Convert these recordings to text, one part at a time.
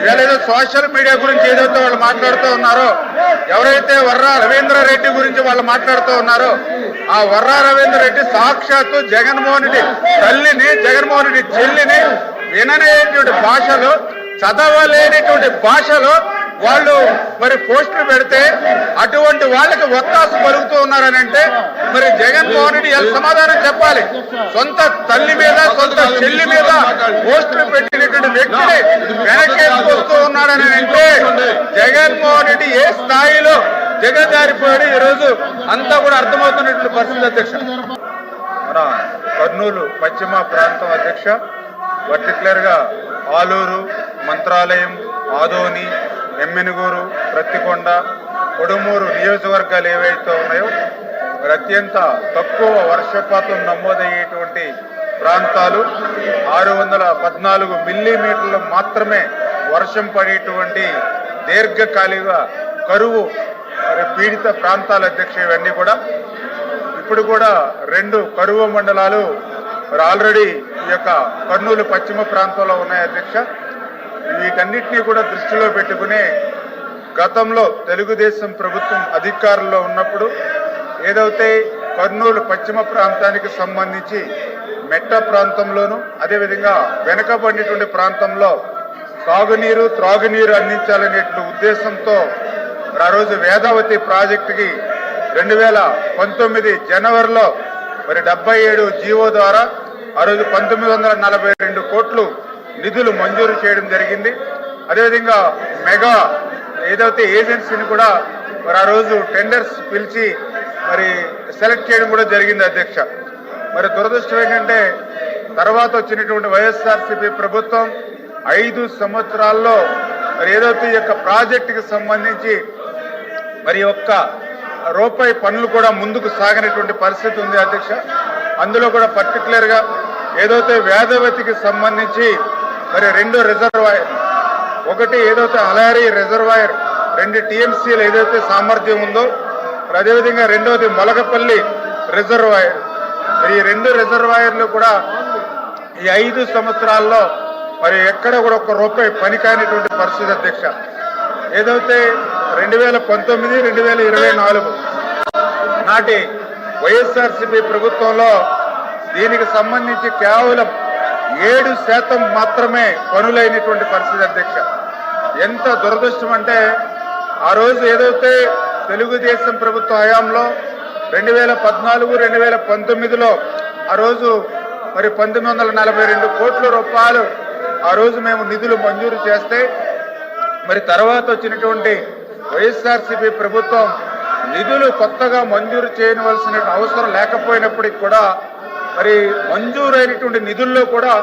ఏదో social media గురించి ఏదైతే వాళ్ళు మాట్లాడుతూ ఉన్నారో, ఎవరైతే వర్రా రవీంద్ర రెడ్డి గురించి వాళ్ళు మాట్లాడుతూ ఉన్నారో, ఆ వర్రా రవీంద్ర రెడ్డి సాక్షాత్తు జగన్మోహన్ రెడ్డి తల్లిని, జగన్మోహన్ రెడ్డి చెల్లిని విననేటువంటి భాషలో, చదవలేనిటువంటి భాషలో వాళ్ళు మరి పోస్టులు పెడితే అటువంటి వాళ్ళకి ఒత్తాసు పలుకుతూ ఉన్నారని అంటే మరి జగన్మోహన్ రెడ్డి సమాధానం చెప్పాలి. సొంత తల్లి మీద, సొంత చెల్లి మీద పోస్టులు పెట్టినటువంటి వ్యక్తిని వెనకేసుకొస్తూ ఉన్నాడని అంటే జగన్మోహన్ రెడ్డి ఏ స్థాయిలో దిగజారిపోయాడు ఈరోజు అంతా కూడా అర్థమవుతున్నటువంటి పరిస్థితి. అధ్యక్ష, మన కర్నూలు పశ్చిమ ప్రాంతం అధ్యక్ష, పర్టికులర్ గా ఆలూరు, మంత్రాలయం, ఆదోని, ఎమ్మెనుగూరు, ప్రత్తికొండ, కొడుమూరు నియోజకవర్గాలు ఏవైతే ఉన్నాయో మరి అత్యంత తక్కువ వర్షపాతం నమోదయ్యేటువంటి ప్రాంతాలు. 614 మిల్లీమీటర్లు మాత్రమే వర్షం పడేటువంటి దీర్ఘకాలిక కరువు మరి పీడిత ప్రాంతాల అధ్యక్ష. ఇవన్నీ కూడా ఇప్పుడు కూడా 2 కరువు మండలాలు మరి ఆల్రెడీ ఈ యొక్క కర్నూలు పశ్చిమ ప్రాంతంలో ఉన్నాయి అధ్యక్ష. వీటన్నిటినీ కూడా దృష్టిలో పెట్టుకుని గతంలో తెలుగుదేశం ప్రభుత్వం అధికారంలో ఉన్నప్పుడు ఏదైతే కర్నూలు పశ్చిమ ప్రాంతానికి సంబంధించి మెట్ట ప్రాంతంలోను, అదేవిధంగా వెనకబడినటువంటి ప్రాంతంలో సాగునీరు, త్రాగునీరు అందించాలనేటువంటి ఉద్దేశంతో ఆ రోజు వేదావతి ప్రాజెక్టుకి 2019 జనవరిలో మరి 77 జీవో ద్వారా ఆ రోజు 1942 కోట్లు నిధులు మంజూరు చేయడం జరిగింది. అదేవిధంగా మెగా ఏదైతే ఏజెన్సీని కూడా మరి ఆ రోజు టెండర్స్ పిలిచి మరి సెలెక్ట్ చేయడం కూడా జరిగింది అధ్యక్ష. మరి దురదృష్టం ఏంటంటే తర్వాత వచ్చినటువంటి వైఎస్ఆర్సీపీ ప్రభుత్వం 5 సంవత్సరాల్లో మరి ఏదైతే ఈ యొక్క ప్రాజెక్టుకి సంబంధించి మరి ఒక్క రూపాయి పనులు కూడా ముందుకు సాగనటువంటి పరిస్థితి ఉంది అధ్యక్ష. అందులో కూడా పర్టికులర్ గా ఏదైతే వేదవతికి సంబంధించి మరి 2 రిజర్వాయర్, ఒకటి ఏదైతే అలారి రిజర్వాయర్ 2 టీఎంసీలు ఏదైతే సామర్థ్యం ఉందో, అదేవిధంగా రెండవది మొలకపల్లి రిజర్వాయర్. మరి ఈ 2 రిజర్వాయర్లు కూడా ఈ 5 సంవత్సరాల్లో మరి ఎక్కడ కూడా ఒక్క రూపాయి పని కానిటువంటి పరిస్థితి అధ్యక్ష. ఏదైతే 2019, 2024 నాటి వైఎస్ఆర్సీపీ ప్రభుత్వంలో దీనికి సంబంధించి కేవలం 7% మాత్రమే పనులైనటువంటి పరిస్థితి అధ్యక్ష. ఎంత దురదృష్టం అంటే ఆ రోజు ఏదైతే తెలుగుదేశం ప్రభుత్వ హయాంలో 2014, 2019లో ఆ రోజు మరి 1942 కోట్ల రూపాయలు ఆ రోజు మేము నిధులు మంజూరు చేస్తే మరి తర్వాత వచ్చినటువంటి వైఎస్ఆర్సీపీ ప్రభుత్వం నిధులు కొత్తగా మంజూరు చేయవలసిన అవసరం లేకపోయినప్పటికీ కూడా మరి మంజూరైనటువంటి నిధుల్లో కూడా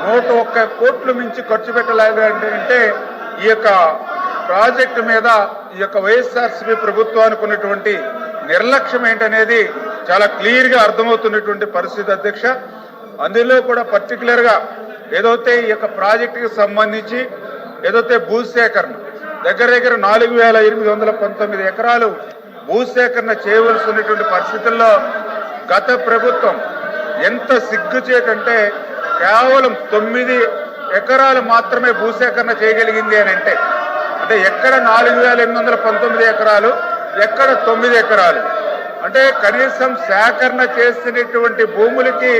101 కోట్లు మించి ఖర్చు పెట్టలేదంటే ఈ యొక్క ప్రాజెక్టు మీద ఈ యొక్క వైఎస్ఆర్సీపీ ప్రభుత్వానికి ఉన్నటువంటి నిర్లక్ష్యం ఏంటనేది చాలా క్లియర్ గా అర్థమవుతున్నటువంటి పరిస్థితి అధ్యక్ష. అందులో కూడా పర్టికులర్ గా ఏదైతే ఈ యొక్క ప్రాజెక్టుకి సంబంధించి ఏదైతే భూసేకరణ దగ్గర 4819 ఎకరాలు భూసేకరణ చేయవలసి ఉన్నటువంటి పరిస్థితుల్లో గత ప్రభుత్వం ఎంత సిగ్గుచేటంటే కేవలం 9 ఎకరాలు మాత్రమే భూసేకరణ చేయగలిగింది అని అంటే ఎక్కడ 4819 ఎకరాలు, ఎక్కడ 9 ఎకరాలు అంటే కనీసం సేకరణ చేసినటువంటి భూములకి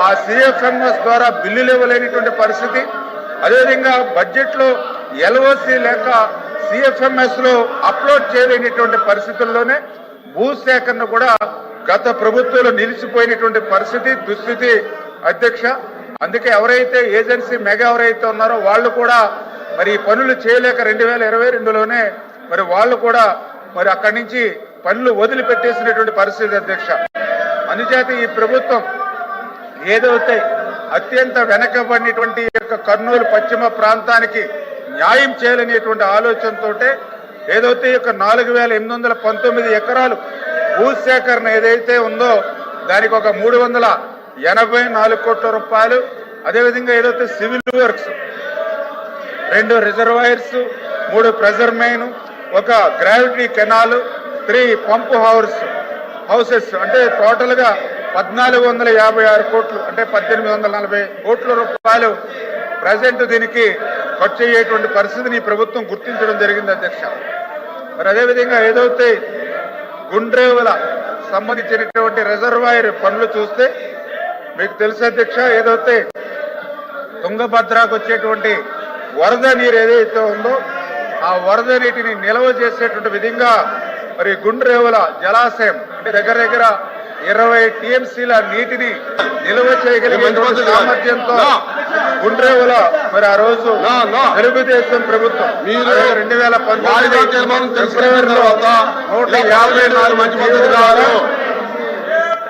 ఆ సిఎఫ్ఎంఎస్ ద్వారా బిల్లులు ఇవ్వలేనటువంటి పరిస్థితి. అదేవిధంగా బడ్జెట్ లో ఎల్ఓసి లేక సిఎఫ్ఎంఎస్ లో అప్లోడ్ చేయలేనటువంటి పరిస్థితుల్లోనే భూసేకరణ కూడా గత ప్రభుత్వంలో నిలిచిపోయినటువంటి పరిస్థితి, దుస్థితి అధ్యక్ష. అందుకే ఎవరైతే ఏజెన్సీ మెగా ఎవరైతే ఉన్నారో వాళ్ళు కూడా మరి పనులు చేయలేక 2022లోనే మరి వాళ్ళు కూడా మరి అక్కడి నుంచి పనులు వదిలిపెట్టేసినటువంటి పరిస్థితి అధ్యక్ష. అందుచేత ఈ ప్రభుత్వం ఏదైతే అత్యంత వెనకబడినటువంటి యొక్క కర్నూలు పశ్చిమ ప్రాంతానికి న్యాయం చేయాలనేటువంటి ఆలోచనతో ఏదైతే యొక్క 4819 ఎకరాలు భూసేకరణ ఏదైతే ఉందో దానికి ఒక 384 కోట్ల రూపాయలు, అదేవిధంగా ఏదైతే civil works 2 reservoirs, 3 pressure main, ఒక గ్రావిటీ కెనాల్, 3 పంప్ హౌసెస్ అంటే టోటల్ గా 1456 కోట్లు అంటే 1840 కోట్ల రూపాయలు ప్రజెంట్ దీనికి ఖర్చు అయ్యేటువంటి పరిస్థితిని ఈ ప్రభుత్వం గుర్తించడం జరిగింది అధ్యక్ష. మరి అదేవిధంగా ఏదైతే గుండ్రేవుల సంబంధించినటువంటి రిజర్వాయర్ పనులు చూస్తే మీకు తెలుసు అధ్యక్ష, ఏదైతే తుంగభద్రకు వచ్చేటువంటి వరద నీరు ఏదైతే ఉందో ఆ వరద నీటిని నిల్వ చేసేటువంటి విధంగా మరి గుండ్రేవుల జలాశయం అంటే దగ్గర 20 టీఎంసీల నీటిని నిల్వ చేయగలిగే సామర్థ్యంతో గుండ్రేవుల మరి ఆ రోజు తెలుగుదేశం ప్రభుత్వం 2019 ఫిబ్రవరిలో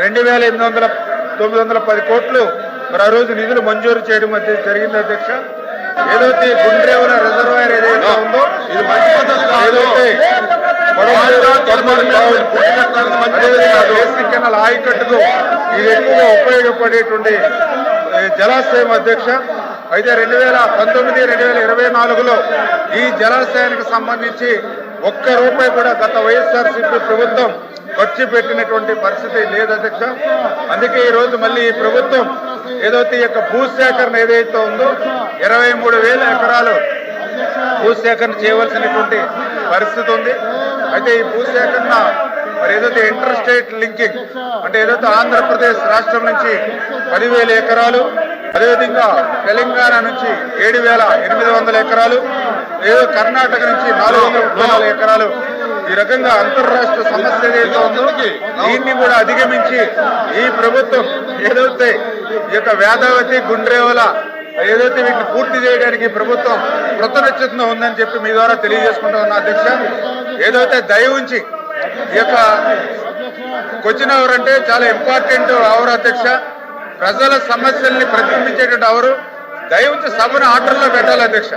2,910 కోట్లు మరి ఆ రోజు నిధులు మంజూరు చేయడం జరిగింది అధ్యక్ష. ఏదైతే గుండ్రేవుల రిజర్వాయర్ ఏదైతే ఉందో ఇది మంచి పద్ధతి, ఏదైతే కెనాల్ ఆయకట్టుకు ఇది ఎక్కువగా ఉపయోగపడేటువంటి జలాశయం అధ్యక్ష. అయితే 2019-2024లో ఈ జలాశయానికి సంబంధించి ఒక్క రూపాయి కూడా గత వైఎస్ఆర్సీపీ ప్రభుత్వం ఖర్చు పెట్టినటువంటి పరిస్థితి లేదు అధ్యక్ష. అందుకే ఈ రోజు మళ్ళీ ఈ ప్రభుత్వం ఏదైతే ఈ యొక్క భూసేకరణ ఏదైతే ఉందో 23,000 ఎకరాలు భూసేకరణ చేయవలసినటువంటి పరిస్థితి ఉంది. అయితే ఈ భూసేకరణ మరి ఏదైతే ఇంటర్ స్టేట్ లింకింగ్ అంటే ఏదైతే ఆంధ్రప్రదేశ్ రాష్ట్రం నుంచి 10,000 ఎకరాలు, అదేవిధంగా తెలంగాణ నుంచి 7,800 ఎకరాలు, ఏదో కర్ణాటక నుంచి 434 ఎకరాలు, ఈ రకంగా అంతర్రాష్ట్ర సమస్య ఏదైతే ఉందో దీన్ని కూడా అధిగమించి ఈ ప్రభుత్వం ఏదైతే ఈ యొక్క వేదావతి గుండ్రేవుల ఏదైతే వీటిని పూర్తి చేయడానికి ప్రభుత్వం కృతనిశ్చితంగా ఉందని చెప్పి మీ ద్వారా తెలియజేసుకుంటా ఉన్నా అధ్యక్ష. ఏదైతే దయ ఉంచి ఈ యొక్క క్వశ్చన్ అవర్ అంటే చాలా ఇంపార్టెంట్ అవర్ అధ్యక్ష. ప్రజల సమస్యల్ని ప్రతిబింబించేటువంటి అవరు దయ ఉంచి సభను ఆర్డర్లో పెట్టాలి అధ్యక్ష.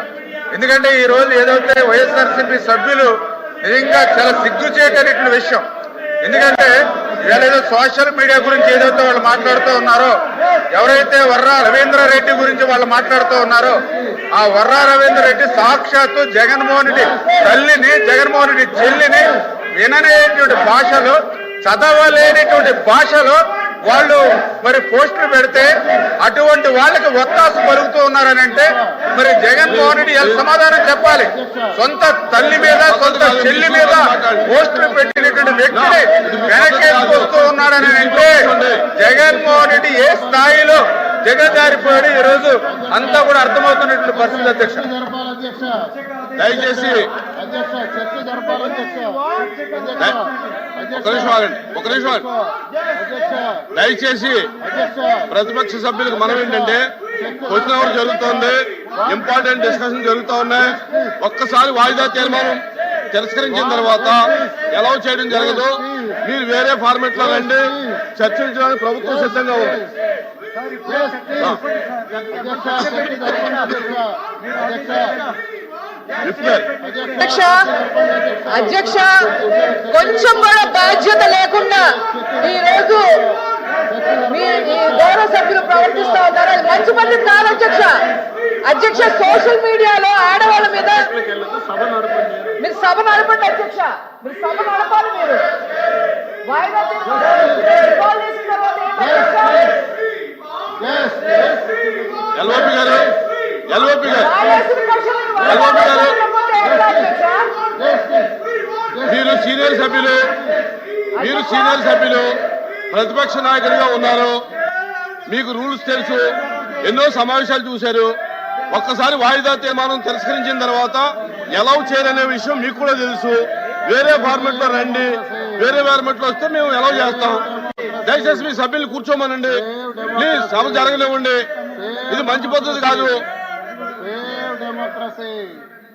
ఎందుకంటే ఈ రోజు ఏదైతే వైఎస్ఆర్సీపీ సభ్యులు నిజంగా చాలా సిగ్గుచేటటువంటి విషయం. ఎందుకంటే ఇవాళ ఏదో సోషల్ మీడియా గురించి ఏదైతే వాళ్ళు మాట్లాడుతూ ఉన్నారో, ఎవరైతే వర్రా రవీంద్రారెడ్డి గురించి వాళ్ళు మాట్లాడుతూ ఉన్నారో ఆ వర్రా రవీంద్రారెడ్డి సాక్షాత్తు జగన్మోహన్ రెడ్డి తల్లిని, జగన్మోహన్ రెడ్డి చెల్లిని విననేటువంటి భాషలో, చదవలేనిటువంటి భాషలో వాళ్ళు మరి పోస్టులు పెడితే అటువంటి వాళ్ళకి ఒత్తాసు పలుకుతూ ఉన్నారని అంటే మరి జగన్మోహన్ రెడ్డి ఎలా సమాధానం చెప్పాలి? సొంత తల్లి మీద, సొంత చెల్లి మీద పోస్టులు పెట్టినటువంటి వ్యక్తిని వెనకేసుకొస్తూ ఉన్నాడని అంటే జగన్మోహన్ రెడ్డి ఏ స్థాయిలో జగదారిపోయాడు ఈ రోజు అంతా కూడా అర్థమవుతున్నటువంటి పరిస్థితి అధ్యక్ష. దయచేసి ఒక నిమిషం దయచేసి ప్రతిపక్ష సభ్యులకు మనం ఏంటంటే క్వశ్చన్ అవర్ జరుగుతోంది, ఇంపార్టెంట్ డిస్కషన్ జరుగుతూ ఉన్నాయి. ఒక్కసారి వాయిదా తీర్మానం తిరస్కరించిన తర్వాత ఎలా చేయడం జరగదు. మీరు వేరే ఫార్మెట్ లో రండి, చర్చించడానికి ప్రభుత్వం సిద్ధంగా ఉంది. అధ్యక్ష కొంచెం కూడా బాధ్యత లేకుండా ఈ రోజు మీ గౌరవ సభ్యులు ప్రవర్తిస్తూ ఉన్నారు. అది మంచి పద్ధతి కాదు అధ్యక్ష. అధ్యక్ష సోషల్ మీడియాలో ఆడవాళ్ళ మీద మీరు సభ నడపండి అధ్యక్ష. మీరు సభ నడపాలి. మీరు వాయిదా మీరు సీనియర్ సభ్యులు ప్రతిపక్ష నాయకుడిగా ఉన్నారు, మీకు రూల్స్ తెలుసు, ఎన్నో సమావేశాలు చూశారు. ఒక్కసారి వాయిదా తీర్మానం తిరస్కరించిన తర్వాత ఎలా చేయాలనే విషయం మీకు కూడా తెలుసు. వేరే ఫార్మెట్ లో రండి, వేరే ఫార్మెట్ లో వస్తే మేము ఎలా చేస్తాం. దయచేసి మీ సభ్యులు కూర్చోమనండి ప్లీజ్, సభ జరగనివ్వండి. ఇది మంచి పద్ధతి కాదు.